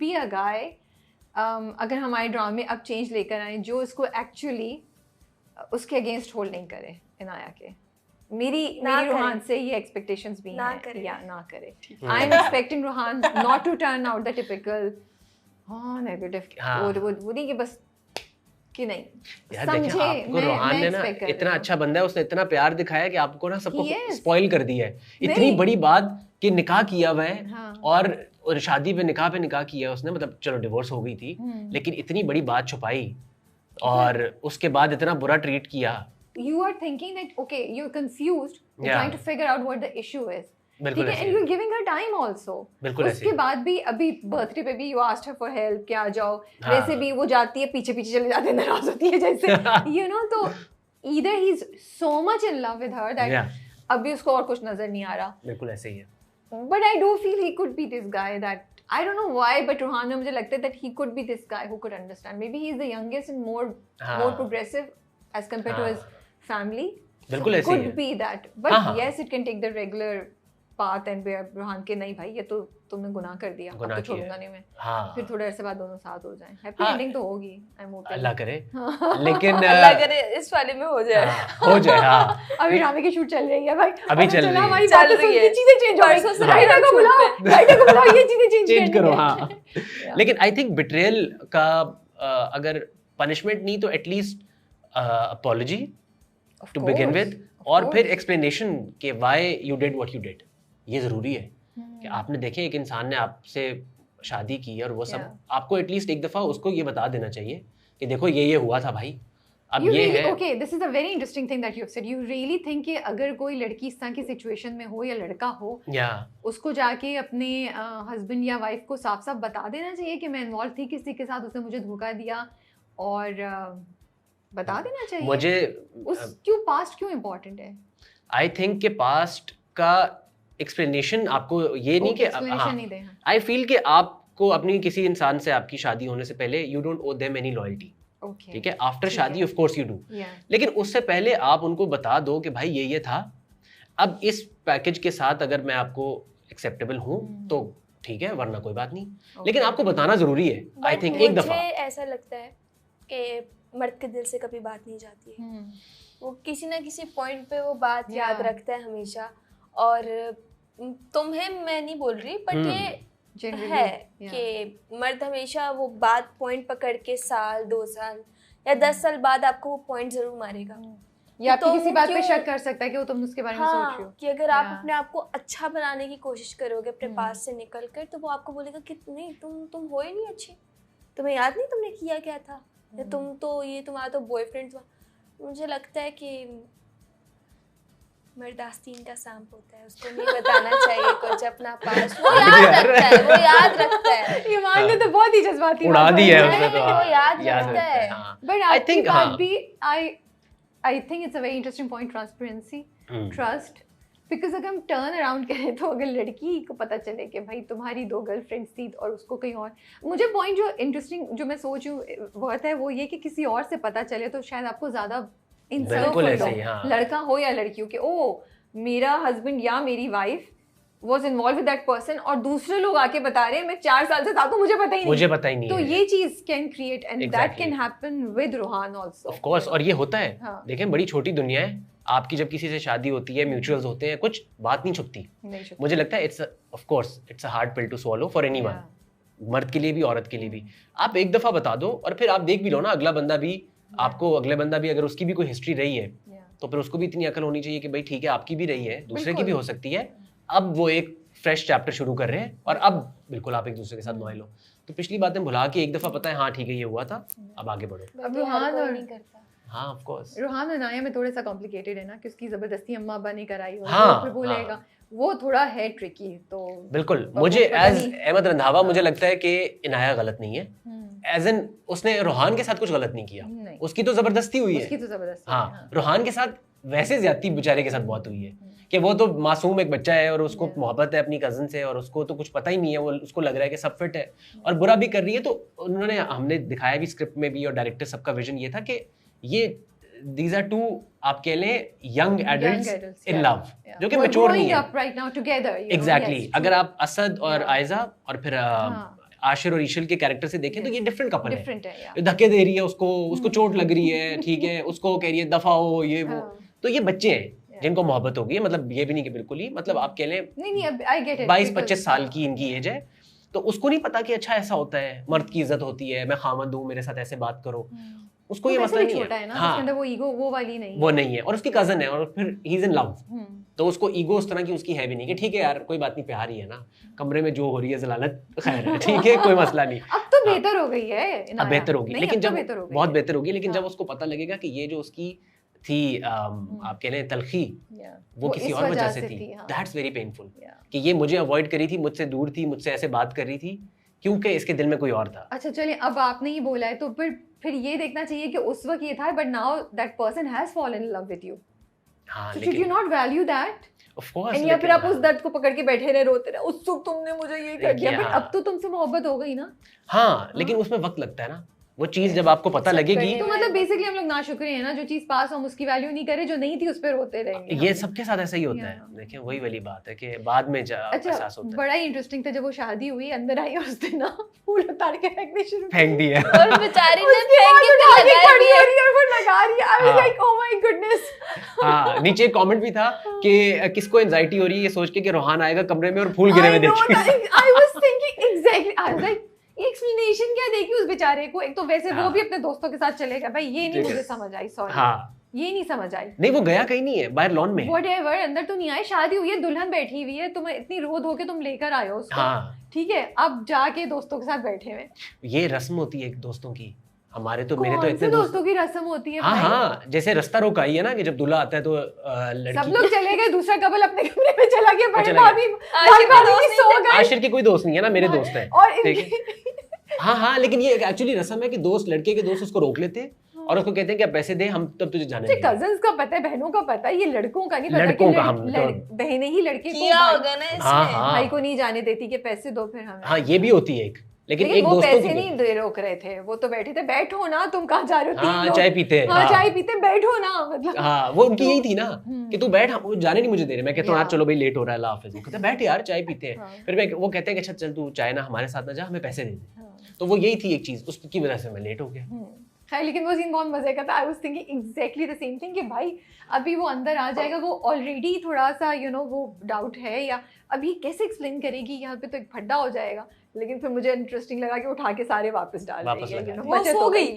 Be a गाय, अगर हमारे drama में अब चेंज लेकर आए जो इसको एक्चुअली उसके अगेंस्ट होल्ड नहीं करे इनाया के। मेरी रूहान से ये एक्सपेक्टेशंस भी हैं या ना करे। I am expecting Ruhaan not to turn out the typical negative वो नहीं कि बस कि नहीं यार समझे। आपको रोहान ने ना इतना अच्छा बंदा है, उसने इतना प्यार दिखाया कि आपको ना सबको स्पॉइल कर दिया है। इतनी बड़ी बात कि निकाह किया हुआ है और शादी पे निकाह किया उसने, मतलब चलो डिवोर्स हो गई थी लेकिन इतनी बड़ी बात छुपाई और उसके बाद इतना बुरा ट्रीट किया। You are thinking that okay, you're confused, you're trying to figure out what the issue is. बिल्कुल ऐसे and you're giving her time also. बिल्कुल ऐसे उसके बाद भी अभी बर्थडे पे भी you asked her for help कि आ जाओ, वैसे भी वो जाती है पीछे चले जाते हैं, नाराज होती है जैसे you know। तो either he's so much in love with her that अभी उसको और कुछ नजर नहीं आ रहा। बिल्कुल ऐसे ही है। But I do feel he could be this guy that I don't know why, but Ruhaan में मुझे लगता है that he could be this guy who could understand. Maybe he's the youngest and more progressive as compared to his family. बिल्कुल ऐसे ही है। Could be that, but yes, it can take the regular path and where Ruhaan के नहीं भाई ये तो तुमने गुनाह कर दिया, अब तो छोड़ूंगा नहीं मैं। फिर थोड़े अरसे बाद दोनों साथ हो जाएं। हैप्पी एंडिंग तो होगी, आई एम होपिंग। अल्लाह करे लेकिन अल्लाह करे इस वाले में हो जाए। हो जाए। हाँ अभी ड्रामे की शूट चल रही है भाई, अभी चल रही है, हमारी बातें सुन के चीजें चेंज हो रही हैं। राइटर को बुलाओ ये चीजें चेंज करो। हाँ लेकिन आई थिंक बिट्रेयल का अगर पनिशमेंट नहीं तो at least apology to begin with और फिर एक्सप्लेनेशन कि why you did what you did. ये जरूरी है कि आपने देखे एक इंसान ने आपसे शादी की और वो सब आपको एटलीस्ट एक दफा उसको ये बता देना चाहिए कि देखो ये हुआ था भाई, अब ये है। Okay, this is a very interesting thing that you have said. You really think कि अगर कोई लड़की इस तरह की सिचुएशन में हो या लड़का हो, उसको जाके अपने हस्बैंड या वाइफ को साफ साफ बता देना चाहिए कि मैं इन्वॉल्व थी किसी के साथ, उसने मुझे धोखा दिया, और बता देना चाहिए मुझे। क्यों पास्ट क्यों इम्पोर्टेंट है? आई थिंक कि पास्ट का एक्सप्लेनेशन आपको ये नहीं कि आई फील कि आपको अपनी किसी इंसान से आपकी शादी होने से पहले you don't owe them any loyalty. ठीक है, आफ्टर शादी ऑफ कोर्स यू डू, लेकिन उससे पहले आप उनको बता दो कि भाई ये था, अब इस पैकेज के साथ अगर मैं आपको एक्सेप्टेबल हूँ तो ठीक है, वरना कोई बात नहीं, लेकिन आपको बताना जरूरी है। आई थिंक एक दफा ऐसा लगता है कि मर्द के दिल से कभी बात नहीं जाती है, वो किसी ना किसी पॉइंट पे वो बात याद रखता है हमेशा। और तुम्हें मैं नहीं बोल रही, बट ये है कि मर्द हमेशा वो बात पॉइंट पकड़ के साल 2 साल या 10 साल बाद आपको वो पॉइंट जरूर मारेगा, या आपकी किसी बात पे शक कर सकता है कि वो तुम उसके बारे में सोच रही हो। कि अगर आप अपने आप को अच्छा बनाने की कोशिश करोगे अपने पास से निकल कर, तो वो आपको बोलेगा कि नहीं तुम हो ही नहीं अच्छी, तुम्हें याद नहीं तुमने किया क्या था, या तुम तो ये तुम्हारा तो बॉयफ्रेंड था। मुझे लगता है कि मर्द आस्तीन का सांप होता है, उसको नहीं बताना चाहिए कुछ अपना पास, वो याद रखता है। ईमान ने तो बहुत ही जज्बाती उड़ा दी है उसने तो, वो याद रखता है। But I think I think it's a very interesting point, transparency, trust. Because अगर हम टर्न अराउंड करें तो अगर लड़की को पता चले कि भाई तुम्हारी 2 गर्लफ्रेंड्स थी और उसको कहीं और, मुझे पॉइंट जो इंटरेस्टिंग जो मैं सोच वर्थ है वो ये कि किसी और से पता चले तो शायद आपको ज़्यादा लड़का हो या लड़की हो कि ओ मेरा हस्बैंड या मेरी wife was involved with that person, और दूसरे लोग आके बता रहे हैं मैं 4 साल से था तो मुझे पता ही नहीं। तो ये चीज can create and that can happen with Rohan also. Of course, और ये होता है। देखें बड़ी छोटी दुनिया है, आपकी जब किसी से शादी होती है, म्यूचुअल्स होते हैं, कुछ बात नहीं छुपती। मुझे लगता है it's a hard pill to swallow for anyone, मर्द के लिए भी औरत के लिए भी। आप एक दफा बता दो और फिर आप देख भी लो ना, अगला बंदा भी अगर उसकी भी कोई हिस्ट्री रही है तो फिर उसको भी इतनी अकल होनी चाहिए कि भाई ठीक है आपकी भी रही है, दूसरे की भी हो सकती है, अब वो एक फ्रेश चैप्टर शुरू कर रहे हैं और अब बिल्कुल आप एक दूसरे के साथ लॉयल हो। तो पिछली बातें भुला के एक दफा पता है हाँ ठीक है ये हुआ था, अब आगे बढ़ो। अब रोहान और नहीं करता। हाँ ऑफ कोर्स रोहान और नाया में थोड़ा सा कॉम्प्लिकेटेड है ना, कि उसकी जबरदस्ती अम्मा अब्बा नहीं कराई हो, तो फिर बोलेगा वो थोड़ा है ट्रिकी। तो बिल्कुल मुझे एज अहमद रंधावा मुझे लगता है कि इनाया गलत नहीं है, एज एन उसने रोहान के साथ कुछ गलत नहीं किया, उसकी तो जबरदस्ती हुई है। हाँ रोहान के साथ वैसे ज्यादती बेचारे के साथ बहुत हुई है कि वो तो मासूम एक बच्चा है और उसको मोहब्बत है अपनी कजन से और उसको तो कुछ पता ही नहीं है, वो उसको लग रहा है कि सब फिट है और बुरा भी कर रही है। तो उन्होंने हमने दिखाया भी स्क्रिप्ट में भी और डायरेक्टर सबका विजन ये था कि ये these are two आप कह लें young adults in love जो कि मैच्योर नहीं है right now together, exactly। अगर आप असद और आयजा और फिर आशिर और ईशल के कैरेक्टर से देखें तो ये डिफरेंट कपल है, धक्के दे रही है उसको चोट लग रही है, ठीक है, उसको कह रही है दफा हो, ये वो, तो ये बच्चे हैं जिनको मोहब्बत हो गई है, मतलब ये भी नहीं कि बिल्कुल ही, मतलब आप कह लें 22-25 साल की इनकी एज है, तो उसको नहीं पता कि अच्छा ऐसा होता है, मर्द की इज्जत होती है, मैं खामद हूँ, मेरे साथ ऐसे बात करो, उसको ये मसला नहीं है ना, हाँ, वो ईगो वो वाली नहीं, वो नहीं है, और उसकी कजन है और फिर ही इज इन लव, तो उसको ईगो उस तरह की उसकी है भी नहीं कि ठीक है यार कोई बात नहीं, प्यार ही है ना, कमरे में जो हो रही है जलालत खैर है, ठीक है, कोई मसला नहीं। अब तो बेहतर हो गई है, अब बेहतर होगी, लेकिन जब बहुत बेहतर होगी, लेकिन जब उसको पता लगेगा कि ये जो उसकी थी आप कह लें तलखी, वो किसी और वजह से थी, दैट्स वेरी पेनफुल, कि ये मुझे अवॉइड करी थी, मुझसे दूर थी, मुझसे ऐसे बात कर रही थी क्योंकि इसके दिल में कोई और था। अच्छा चलिए, अब आपने ही बोला है तो फिर ये देखना चाहिए कि उस वक्त ये था, but now that person has fallen in love with you, हाँ, should you not value that? Of course, या फिर आप उस दर्द को पकड़ के बैठे रहे, रोते रहे, उस सुख तुमने मुझे ये कर दिया, बट अब तो तुमसे मोहब्बत हो गई ना। हाँ, लेकिन उसमें वक्त लगता है ना, वो चीज जब आपको पता लगेगी, तो मतलब बेसिकली हम लोग नाशुक्र हैं ना, जो चीज पास हम उसकी वैल्यू नहीं करे, जो नहीं थी उस पे रोते रहेंगे। ये सबके साथ ऐसा ही होता है, देखिए वही वाली बात है कि बाद में एहसास होता है। बड़ा ही इंटरेस्टिंग था जब वो शादी हुई, अंदर आई और उसने ना फूल उतार के फेंकने शुरू फेंक दिया, और बेचारी ने फेंक के खड़ी हो रही है और वो लगा रही है, I was like oh my goodness. हां, नीचे एक कमेंट भी था कि किसको एंजाइटी हो रही है ये सोच के कि रोहान आएगा कमरे में और फूल गिरे हुए देखेगा। I was thinking exactly, I was like explanation क्या देगी उस बेचारे को, एक तो वैसे वो भी अपने दोस्तों के साथ चलेगा, भाई ये नहीं मुझे समझ आई, सॉरी, ये नहीं समझ आई। नहीं, वो गया कहीं नहीं है, बाहर लॉन में, व्हाटएवर, अंदर तो नहीं आए, शादी हुई है, दुल्हन बैठी हुई है, तुम इतनी रो धो के तुम लेकर आए हो उसको, ठीक है, अब जाके दोस्तों के साथ बैठे हुए। ये रस्म होती है एक दोस्तों की, हमारे तो मेरे तो इतने दोस्तों की रस्म होती है। हाँ, जैसे रास्ता रोक आई है ना कि जब दूल्हा आता है तो लड़की सब लोग चले गए, दूसरा कपल अपने कमरे में चला गया, बड़े भाभी सो गए। आशिर के कोई दोस्त नहीं है ना, मेरे दोस्त हैं, हाँ, लेकिन ये एक्चुअली रस्म है कि दोस्त, लड़के के दोस्त उसको रोक लेते हैं और उसको कहते हैं कि आप पैसे दे, हम तब तुझे जाने देंगे। कजन्स का पता है, बहनों का पता है, ये लड़कों का नहीं पता, लड़कों का हम बहनें ही लड़के को भाई को नहीं जाने देती कि पैसे दो फिर हमें। हाँ, ये भी होती है एक, लेकिन एक वो दोस्तों पैसे नहीं दे रोक रहे थे, वो तो बैठे थे, बैठो ना, तुम कहाँ जा रहे हो, हाँ, चाय पीते, हाँ, चाय पीते, बैठो ना, मतलब हाँ, वो उनकी यही थी ना कि तू बैठ, वो जाने नहीं मुझे दे रहे, मैं कहता हूँ यार चलो भाई लेट हो रहा है, अल्लाह हाफिज़, कहते बैठ यार चाय पीते हैं, फिर वो कहते हैं कि अच्छा चल तू चाय ना हमारे साथ ना जा, हमें पैसे दे दे, तो वो यही थी एक चीज, उसकी वजह से मैं लेट हो गया। हाँ, लेकिन वो सीन बहुत मजे का था, I was thinking exactly the same thing कि भाई अभी वो अंदर आ जाएगा, वो ऑलरेडी थोड़ा सा वो डाउट है, या अभी कैसे एक्सप्लेन करेगी, यहाँ पे तो एक फड्डा हो जाएगा, लेकिन फिर मुझे इंटरेस्टिंग लगा कि उठा के सारे वापस डाल देंगे, वो सो गई,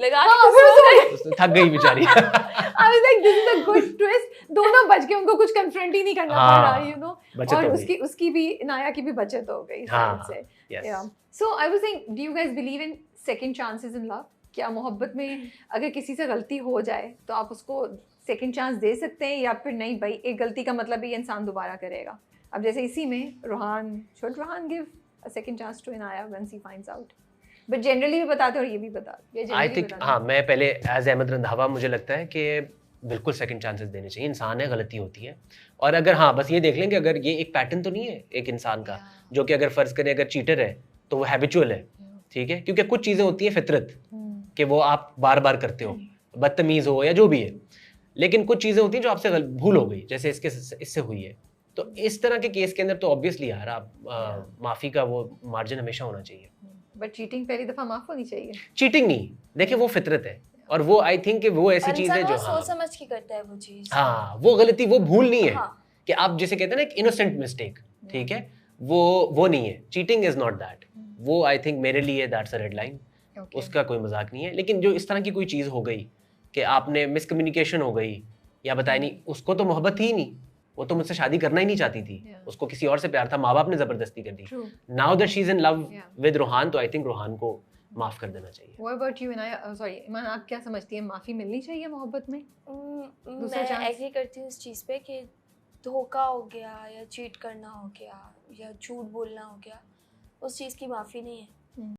थक गई बेचारी। I was like this is a good twist, दोनों बच गए, उनको कुछ कन्फ्रंट ही नहीं करना पड़ा, और उसकी भी, नाया की भी बचत हो गई से। So I was saying, do you guys believe in second chances in love? क्या मोहब्बत में अगर किसी से गलती हो जाए तो आप उसको सेकंड चांस दे सकते हैं, या फिर नहीं भाई एक गलती का मतलब ये इंसान दोबारा करेगा? अब जैसे इसी में should Rohan give a second chance to Inaya once he finds out? But generally भी बताते और ये भी बताते। I think हाँ, मैं पहले एज अहमद रंधावा मुझे लगता है कि बिल्कुल सेकंड चांसेस देने चाहिए, इंसान है, गलती होती है, और अगर हाँ बस ये देख लें कि अगर ये एक पैटर्न तो नहीं है एक इंसान का, जो कि अगर फर्ज करें अगर चीटर है तो वो हैबिचुअल है, ठीक है, क्योंकि कुछ चीज़ें होती है फितरत कि वो आप बार बार करते हो, बदतमीज हो या जो भी है, लेकिन कुछ चीज़ें होती हैं जो आपसे भूल हो गई, जैसे इससे हुई है, तो इस तरह के केस के अंदर तो ऑब्वियसली यार आप माफ़ी का वो मार्जिन हमेशा होना चाहिए। बट चीटिंग पहली दफ़ा माफ़ होनी चाहिए। चीटिंग नहीं, देखिए वो फितरत है, और वो आई थिंक कि वो ऐसी चीज़ है जो सोच समझ के करता है वो चीज़, हाँ, वो गलती, वो भूल नहीं है कि आप जैसे कहते हैं ना एक इनोसेंट मिस्टेक, ठीक है, वो नहीं है, चीटिंग इज नॉट दैट, वो आई थिंक मेरे लिए दैट्स अ रेड लाइन, उसका कोई मजाक नहीं है। लेकिन जो इस तरह की कोई चीज़ हो गई कि आपने मिसकम्युनिकेशन हो गई या बताया नहीं, उसको तो मोहब्बत थी नहीं, वो तो मुझसे शादी करना ही नहीं चाहती थी, उसको किसी और से प्यार था, माँ बाप ने जबरदस्ती कर दी, now that she is in love with Rohan, तो आई थिंक रोहान को माफ कर देना चाहिए। What about you, Inaya? Sorry, ईमान, आप क्या समझती हैं, माफी मिलनी चाहिए मोहब्बत में? मैं एग्री करती हूँ इस चीज़ पे कि धोखा हो गया या चीट करना हो गया या झूठ बोलना हो गया, उस चीज़ की माफ़ी नहीं है।